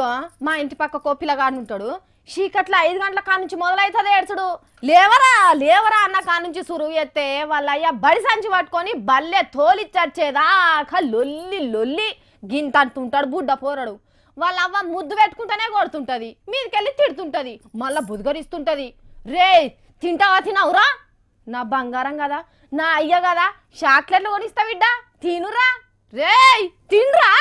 ఇగో మా ఇంటి పక్క పిల్లగాడు ఉంటాడు చీకట్ల 5 గంటల కాడ నుంచి మొదలైతుంది ఏడ్చుడు లేవరా లేవరా అన్న కాడ నుంచి సురువు ఎత్తే వాళ్ళయ్య బడి సంచి పట్టుకొని బల్లె తోలిచ్చచ్చేదాకా లొల్లి లొల్లి గింతంటుంటాడు బుడ్డ పోరడు వాళ్ళ అవ్వ ముద్దు పెట్టుకుంటేనే కొడుతుంటది మీదకెళ్ళి తిడుతుంటది మళ్ళా బుద్గరిస్తుంటది రే తింటావా తినవురా నా బంగారం కదా నా అయ్య కదా చాక్లెట్లు కొనిస్తా బిడ్డ తినురా రే తినరా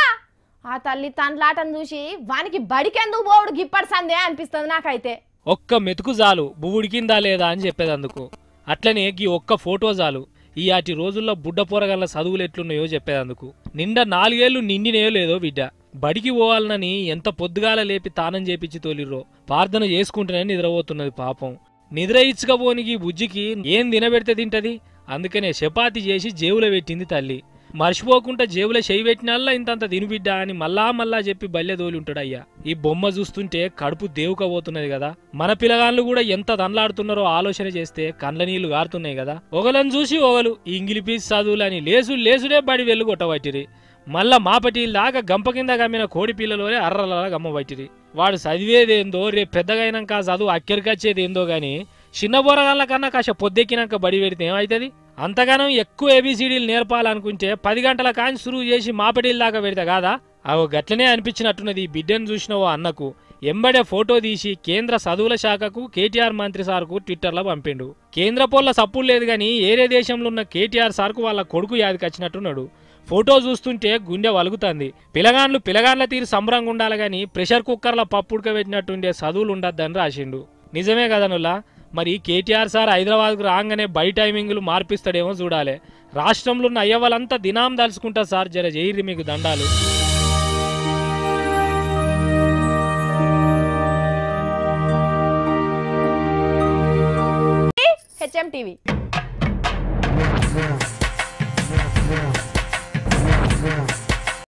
ఆ తల్లి తండ్లాటను చూసి వానికి బడికెందుకు పోవుడు గిప్పటి సందే అనిపిస్తుంది నాకైతే ఒక్క మెతుకు చాలు బువ్వుడికిందా లేదా అని చెప్పేదందుకు అట్లనే గీ ఒక్క ఫోటో చాలు ఈ ఆటి రోజుల్లో బుడ్డ పోరగల్ల చదువులు ఎట్లున్నాయో చెప్పేదందుకు నిండా 4 ఏళ్లు నిండినేయో లేదో బిడ్డ బడికి పోవాలనని ఎంత పొద్దుగాల లేపి తానం చేపించి తోలిర్రో ప్రార్థన చేసుకుంటేనే నిద్రపోతున్నది పాపం నిద్ర ఇచ్చుకపోనికి బుజ్జికి ఏం తినబెడితే తింటది అందుకనే చపాతి చేసి జేబులో పెట్టింది తల్లి మర్చిపోకుండా జేబులో చేయి పెట్టినల్లా ఇంతంత తినుబిడ్డా అని మళ్ళా చెప్పి బల్లె దోలి ఉంటాడయ్యా ఈ బొమ్మ చూస్తుంటే కడుపు దేవుకపోతున్నది కదా మన పిల్లగాళ్ళు కూడా ఎంత దండ్లాడుతున్నారో ఆలోచన చేస్తే కండ్ల నీళ్లు గారుతున్నాయి కదా ఒకలను చూసి ఒకలు ఇంగిలిపీస్ చదువులని లేసుడే బడి వెళ్ళు కొట్టబట్టిరి మళ్ళా మాపటీలు దాకా గంప కింద గమ్మిన కోడి పిల్లలోనే అర్రలా గమ్మబట్టిరి వాడు చదివేదేందో రేపు పెద్దగైనాక చదువు అక్కెరికొచ్చేదేందో గాని చిన్న బోరగాళ్ళ కన్నా కాస్త పొద్దెక్కినాక బడి పెడితే ఏమవుతుంది అంతగానం ఎక్కువ ఏబీసీడీలు నేర్పాలనుకుంటే 10 గంటల కాని సురువు చేసి మాపటీలు దాకా పెడతా కాదా అవి గట్లనే అనిపించినట్టున్నది ఈ బిడ్డను చూసిన ఓ అన్నకు ఎంబడే ఫోటో తీసి కేంద్ర చదువుల శాఖకు కేటీఆర్ మంత్రి సార్కు ట్విట్టర్లో పంపిండు కేంద్ర పోల్ల సప్పుడు లేదు గాని ఏరే దేశంలో ఉన్న కేటీఆర్ సార్కు వాళ్ళ కొడుకు యాదికొచ్చినట్టున్నాడు ఫోటో చూస్తుంటే గుండె వలుగుతుంది పిలగాన్ల తీరు సంబరంగా ఉండాలి గాని ప్రెషర్ కుక్కర్ల పప్పు ఉడకబెట్టినట్టుండే చదువులు ఉండద్దని రాసిండు నిజమే కదనులా మరి కేటీఆర్ సార్ హైదరాబాద్కు రాగానే బై టైమింగ్లు మార్పిస్తాడేమో చూడాలి రాష్ట్రంలో ఉన్న అయ్యవాళ్ళంతా దినాం దలుచుకుంటా సార్ జర జైర్రి మీకు దండాలు హెచ్ఎం టీవీ